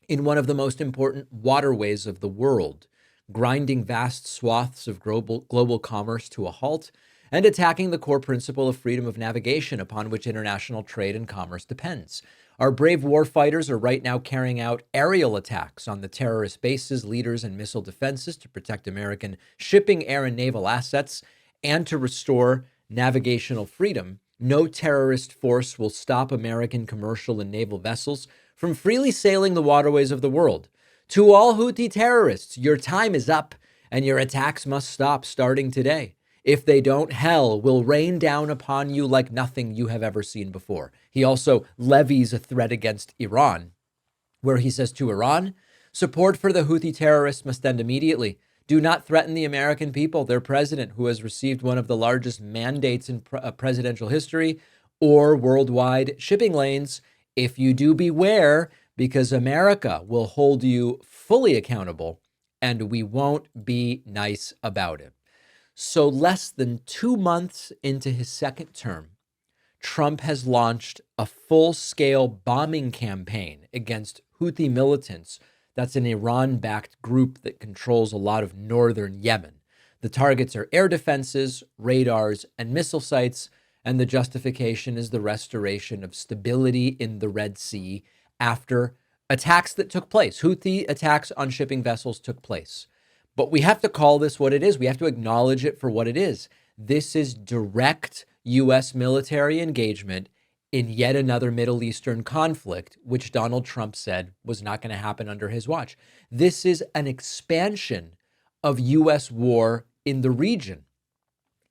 in one of the most important waterways of the world, grinding vast swaths of global commerce to a halt and attacking the core principle of freedom of navigation upon which international trade and commerce depends. Our brave warfighters are right now carrying out aerial attacks on the terrorist bases, leaders, and missile defenses to protect American shipping, air, and naval assets and to restore navigational freedom. No terrorist force will stop American commercial and naval vessels from freely sailing the waterways of the world. To all Houthi terrorists, your time is up and your attacks must stop starting today. If they don't, hell will rain down upon you like nothing you have ever seen before. He also levies a threat against Iran, where he says to Iran, support for the Houthi terrorists must end immediately. Do not threaten the American people, their president, who has received one of the largest mandates in presidential history, or worldwide shipping lanes. If you do, beware, because America will hold you fully accountable, and we won't be nice about it. So less than 2 months into his second term, Trump has launched a full-scale bombing campaign against Houthi militants. That's an Iran-backed group that controls a lot of northern Yemen. The targets are air defenses, radars, and missile sites, and the justification is the restoration of stability in the Red Sea after attacks that took place. Houthi attacks on shipping vessels took place. But we have to call this what it is. We have to acknowledge it for what it is. This is direct U.S. military engagement in yet another Middle Eastern conflict, which Donald Trump said was not going to happen under his watch. This is an expansion of U.S. war in the region.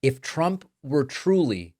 If Trump were truly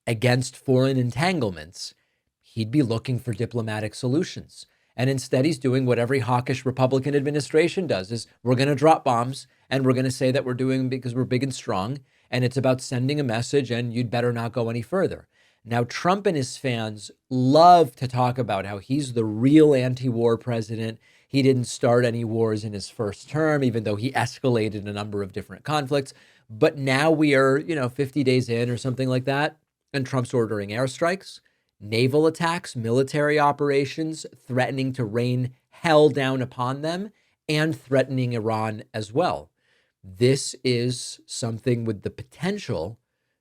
against foreign entanglements, he'd be looking for diplomatic solutions. And instead, he's doing what every hawkish Republican administration does, is we're going to drop bombs and we're going to say that we're doing because we're big and strong. And it's about sending a message and you'd better not go any further. Now, Trump and his fans love to talk about how he's the real anti-war president. He didn't start any wars in his first term, even though he escalated a number of different conflicts. But now we are, 50 days in or something like that, and Trump's ordering airstrikes, naval attacks, military operations, threatening to rain hell down upon them, and threatening Iran as well. This is something with the potential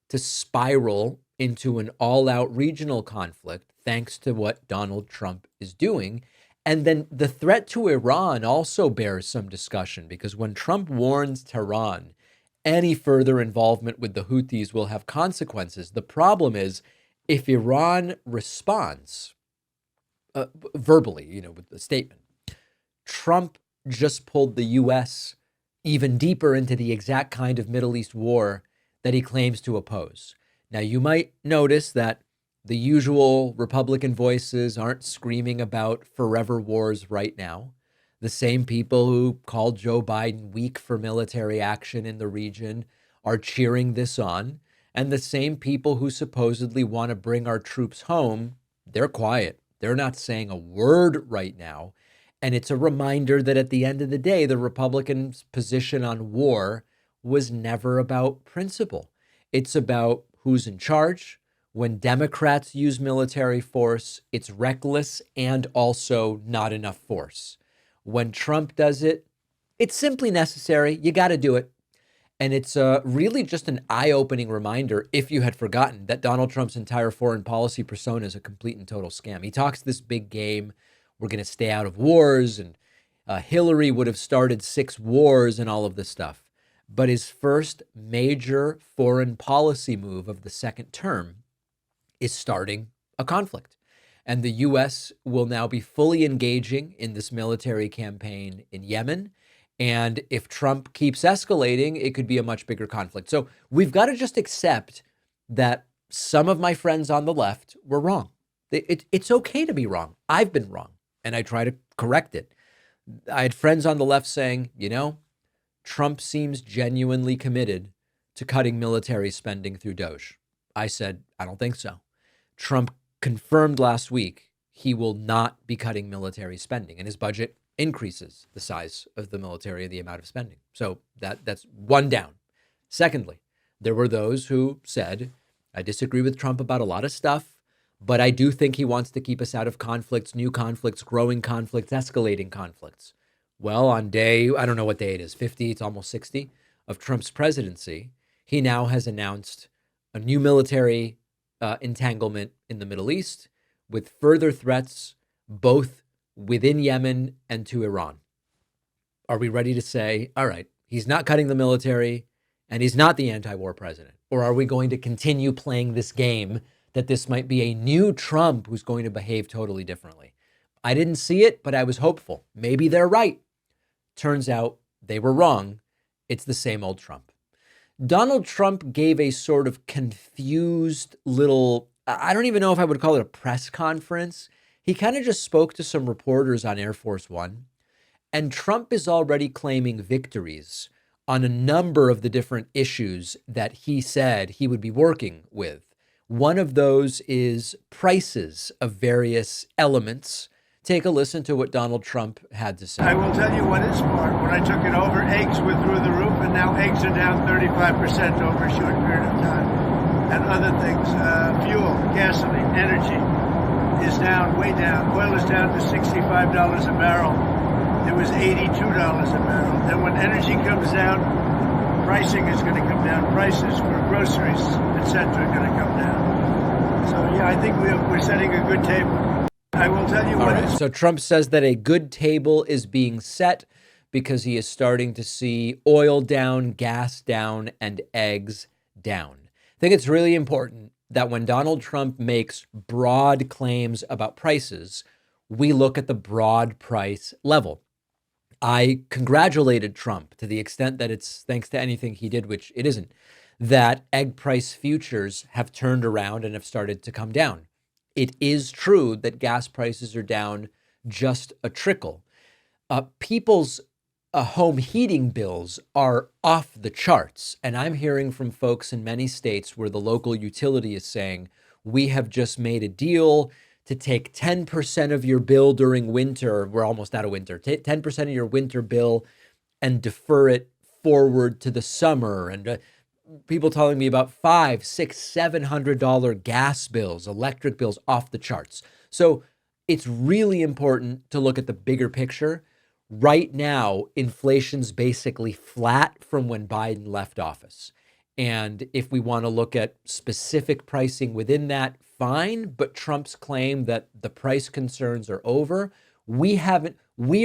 to spiral into an all-out regional conflict, thanks to what Donald Trump is doing. And then the threat to Iran also bears some discussion, because when Trump warns Tehran, any further involvement with the Houthis will have consequences. The problem is, if Iran responds verbally, with the statement, Trump just pulled the U.S. even deeper into the exact kind of Middle East war that he claims to oppose. Now, you might notice that the usual Republican voices aren't screaming about forever wars right now. The same people who called Joe Biden weak for military action in the region are cheering this on. And the same people who supposedly want to bring our troops home, they're quiet. They're not saying a word right now. And it's a reminder that at the end of the day, the Republicans' position on war was never about principle. It's about who's in charge. When Democrats use military force, it's reckless and also not enough force. When Trump does it, it's simply necessary. You got to do it. And it's really just an eye-opening reminder, if you had forgotten, that Donald Trump's entire foreign policy persona is a complete and total scam. He talks this big game, we're going to stay out of wars, and Hillary would have started 6 wars and all of this stuff. But his first major foreign policy move of the second term is starting a conflict. And the U.S. will now be fully engaging in this military campaign in Yemen. And if Trump keeps escalating, it could be a much bigger conflict. So we've got to just accept that some of my friends on the left were wrong. It's okay to be wrong. I've been wrong, and I try to correct it. I had friends on the left saying, Trump seems genuinely committed to cutting military spending through DOGE. I said, I don't think so. Trump confirmed last week he will not be cutting military spending, and his budget increases the size of the military, the amount of spending. So that's one down. Secondly, there were those who said, I disagree with Trump about a lot of stuff, but I do think he wants to keep us out of conflicts, new conflicts, growing conflicts, escalating conflicts. Well, on day, I don't know what day it is, 50, it's almost 60, of Trump's presidency, he now has announced a new military entanglement in the Middle East with further threats, both within Yemen and to Iran. Are we ready to say, all right, he's not cutting the military and he's not the anti-war president? Or are we going to continue playing this game that this might be a new Trump who's going to behave totally differently. I didn't see it, but I was hopeful. Maybe they're right. Turns out they were wrong. It's the same old Trump. Donald Trump gave a sort of confused little, I don't even know if I would call it a press conference. He kind of just spoke to some reporters on Air Force One. And Trump is already claiming victories on a number of the different issues that he said he would be working with. One of those is prices of various elements. Take a listen to what Donald Trump had to say. I will tell you what is smart. When I took it over, eggs were through the roof, and now eggs are down 35% over a short period of time. And other things, fuel, gasoline, energy is down, way down. Oil is down to $65 a barrel. It was $82 a barrel. And when energy comes down, pricing is going to come down. Prices for groceries, etc., are going to come down. So, yeah, I think we're setting a good table. I will tell you what is. So Trump says that a good table is being set because he is starting to see oil down, gas down, and eggs down. I think it's really important that when Donald Trump makes broad claims about prices, we look at the broad price level. I congratulated Trump to the extent that it's thanks to anything he did, which it isn't, that egg price futures have turned around and have started to come down. It is true that gas prices are down just a trickle. People's home heating bills are off the charts. And I'm hearing from folks in many states where the local utility is saying, we have just made a deal to take 10% of your bill during winter. We're almost out of winter. 10% of your winter bill and defer it forward to the summer. And people telling me about $500, $600, $700 gas bills, electric bills off the charts. So it's really important to look at the bigger picture. Right now, inflation's basically flat from when Biden left office. And if we want to look at specific pricing within that, fine. But Trump's claim that the price concerns are over, we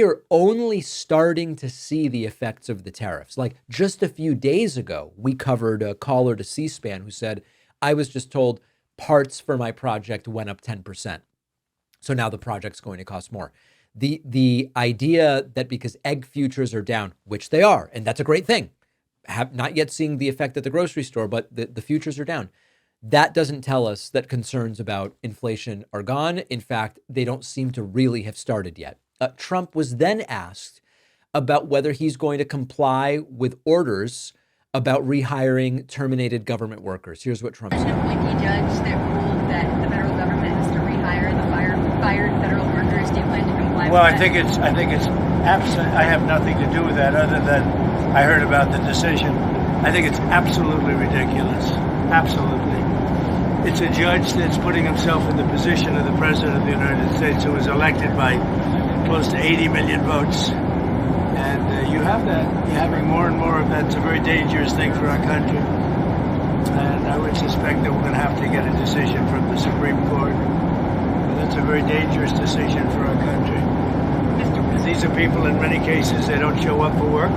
are only starting to see the effects of the tariffs. Like just a few days ago, we covered a caller to C-SPAN who said, I was just told parts for my project went up 10%. So now the project's going to cost more. The idea that because egg futures are down, which they are, and that's a great thing, have not yet seeing the effect at the grocery store, but the futures are down. That doesn't tell us that concerns about inflation are gone. In fact, they don't seem to really have started yet. Trump was then asked about whether he's going to comply with orders about rehiring terminated government workers. Here's what Trump said. An appointee judge that ruled that the federal government has to rehire the fired federal workers. Do you plan to comply Well, with I that? think it's absolute. I have nothing to do with that other than I heard about the decision. I think it's absolutely ridiculous. Absolutely. It's a judge that's putting himself in the position of the president of the United States who was elected by close to 80 million votes. And you have that. You're having more and more of that. It's a very dangerous thing for our country. And I would suspect that we're going to have to get a decision from the Supreme Court. And that's a very dangerous decision for our country. These are people, in many cases, they don't show up for work.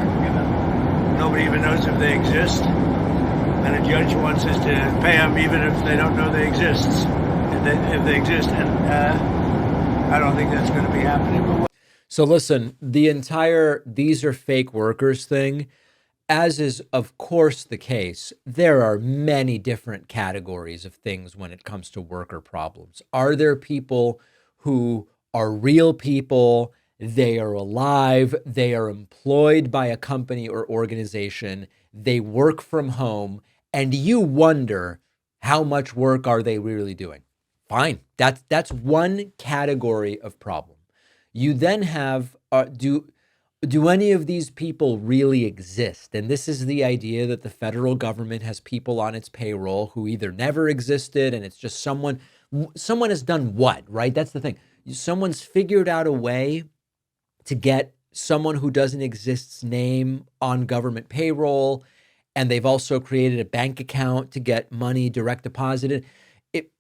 Nobody even knows if they exist. And a judge wants us to pay them even if they don't know they exist. If they exist. And I don't think that's going to be happening. So listen, the entire these are fake workers thing, as is of course the case, there are many different categories of things when it comes to worker problems. Are there people who are real people? They are alive. They are employed by a company or organization. They work from home. And you wonder, how much work are they really doing? Fine. That's one category of problem. You then have, do any of these people really exist? And this is the idea that the federal government has people on its payroll who either never existed and it's just someone has done what, right? That's the thing. Someone's figured out a way to get someone who doesn't exist's name on government payroll. And they've also created a bank account to get money direct deposited.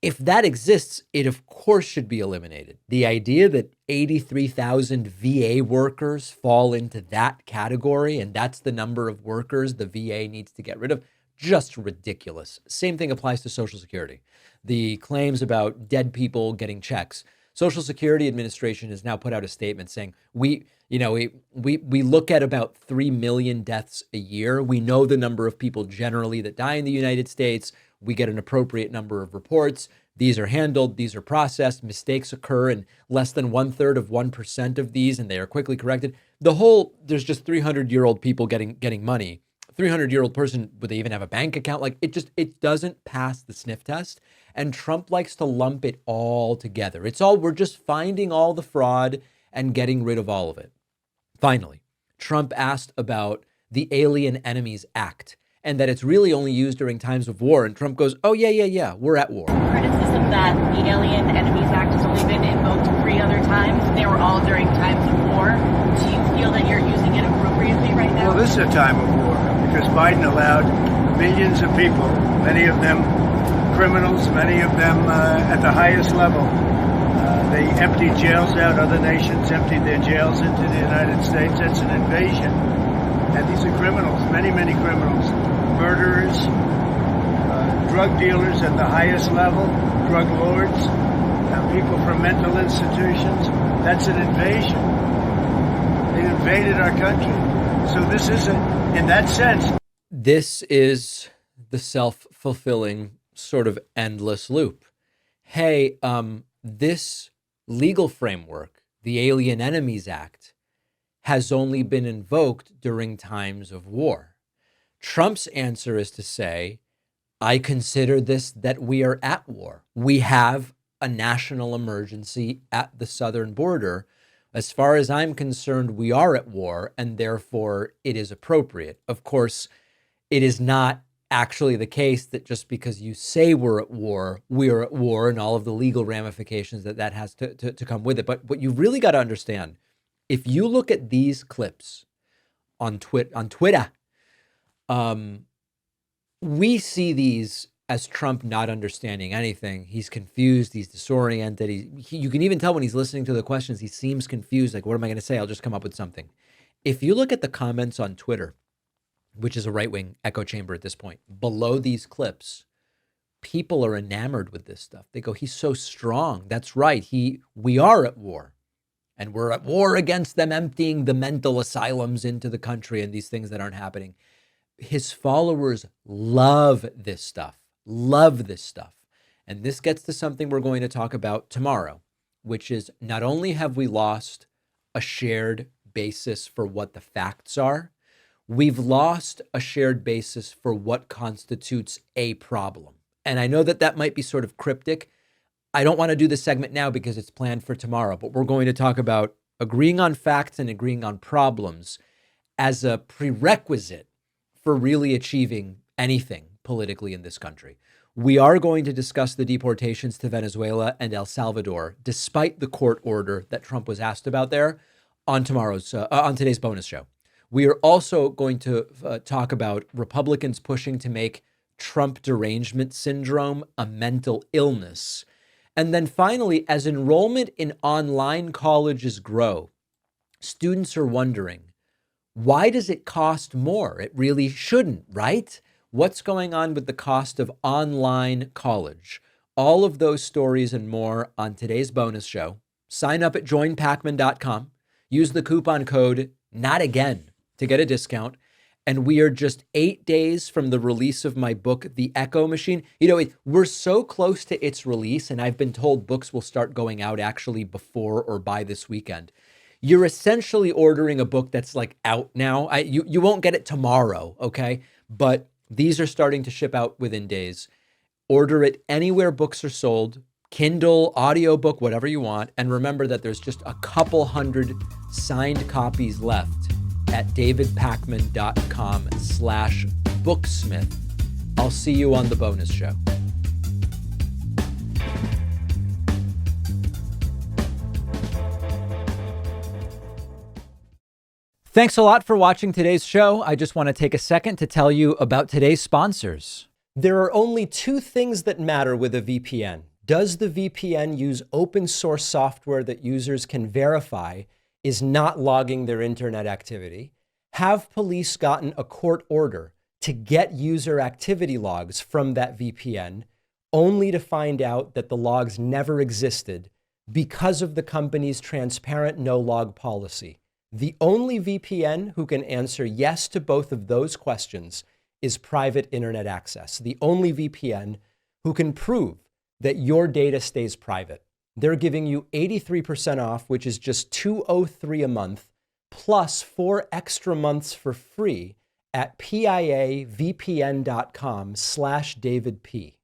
If that exists, it of course should be eliminated. The idea that 83,000 VA workers fall into that category, and that's the number of workers the VA needs to get rid of, just ridiculous. Same thing applies to Social Security. The claims about dead people getting checks. Social Security Administration has now put out a statement saying we look at about 3 million deaths a year. We know the number of people generally that die in the United States. We get an appropriate number of reports. These are handled, these are processed. Mistakes occur in less than 1/3 of these, and they are quickly corrected. There's just 300-year-old people getting money. 300-year-old person, would they even have a bank account? Like it doesn't pass the sniff test. And Trump likes to lump it all together. We're just finding all the fraud and getting rid of all of it. Finally, Trump asked about the Alien Enemies Act and that it's really only used during times of war. And Trump goes, oh, yeah, we're at war. Criticism that the Alien Enemies Act has only been invoked 3 other times. They were all during times of war. Do you feel that you're using it appropriately right now? Well, this is a time of war because Biden allowed millions of people, many of them criminals, many of them at the highest level. They emptied jails out. Other nations emptied their jails into the United States. That's an invasion. And these are criminals, many criminals, murderers, drug dealers at the highest level, drug lords, people from mental institutions. That's an invasion. They invaded our country. So this isn't, in that sense. This is the self-fulfilling sort of endless loop. Hey, this legal framework, the Alien Enemies Act, has only been invoked during times of war. Trump's answer is to say, I consider this that we are at war. We have a national emergency at the southern border. As far as I'm concerned, we are at war, and therefore it is appropriate. Of course, it is not actually the case that just because you say we're at war, and all of the legal ramifications that has to come with it. But what you really got to understand, if you look at these clips on Twitter, we see these as Trump not understanding anything. He's confused. He's disoriented. You can even tell when he's listening to the questions, he seems confused. Like, what am I going to say? I'll just come up with something. If you look at the comments on Twitter, which is a right-wing echo chamber at this point, below these clips, people are enamored with this stuff. They go, he's so strong. That's right. We are at war. And we're at war against them emptying the mental asylums into the country and these things that aren't happening. His followers love this stuff. And this gets to something we're going to talk about tomorrow, which is not only have we lost a shared basis for what the facts are, we've lost a shared basis for what constitutes a problem. And I know that might be sort of cryptic. I don't want to do this segment now because it's planned for tomorrow, but we're going to talk about agreeing on facts and agreeing on problems as a prerequisite for really achieving anything politically in this country. We are going to discuss the deportations to Venezuela and El Salvador, despite the court order that Trump was asked about there, on today's bonus show. We are also going to talk about Republicans pushing to make Trump derangement syndrome a mental illness. And then finally, as enrollment in online colleges grow, students are wondering, why does it cost more? It really shouldn't, right? What's going on with the cost of online college? All of those stories and more on today's bonus show. Sign up at joinpacman.com. Use the coupon code NOTAGAIN to get a discount. And we are just 8 days from the release of my book, The Echo Machine. We're so close to its release, and I've been told books will start going out actually before or by this weekend. You're essentially ordering a book that's like out now. You won't get it tomorrow, okay? But these are starting to ship out within days. Order it anywhere books are sold, Kindle, audiobook, whatever you want. And remember that there's just a couple hundred signed copies left at davidpakman.com/booksmith. I'll see you on the bonus show. Thanks a lot for watching today's show. I just want to take a second to tell you about today's sponsors. There are only 2 things that matter with a VPN. Does the VPN use open source software that users can verify is not logging their internet activity? Have police gotten a court order to get user activity logs from that VPN, only to find out that the logs never existed because of the company's transparent no-log policy. The only VPN who can answer yes to both of those questions is private internet access. The only VPN who can prove that your data stays private. They're giving you 83% off, which is just $203 a month, plus 4 extra months for free at piavpn.com/DavidP.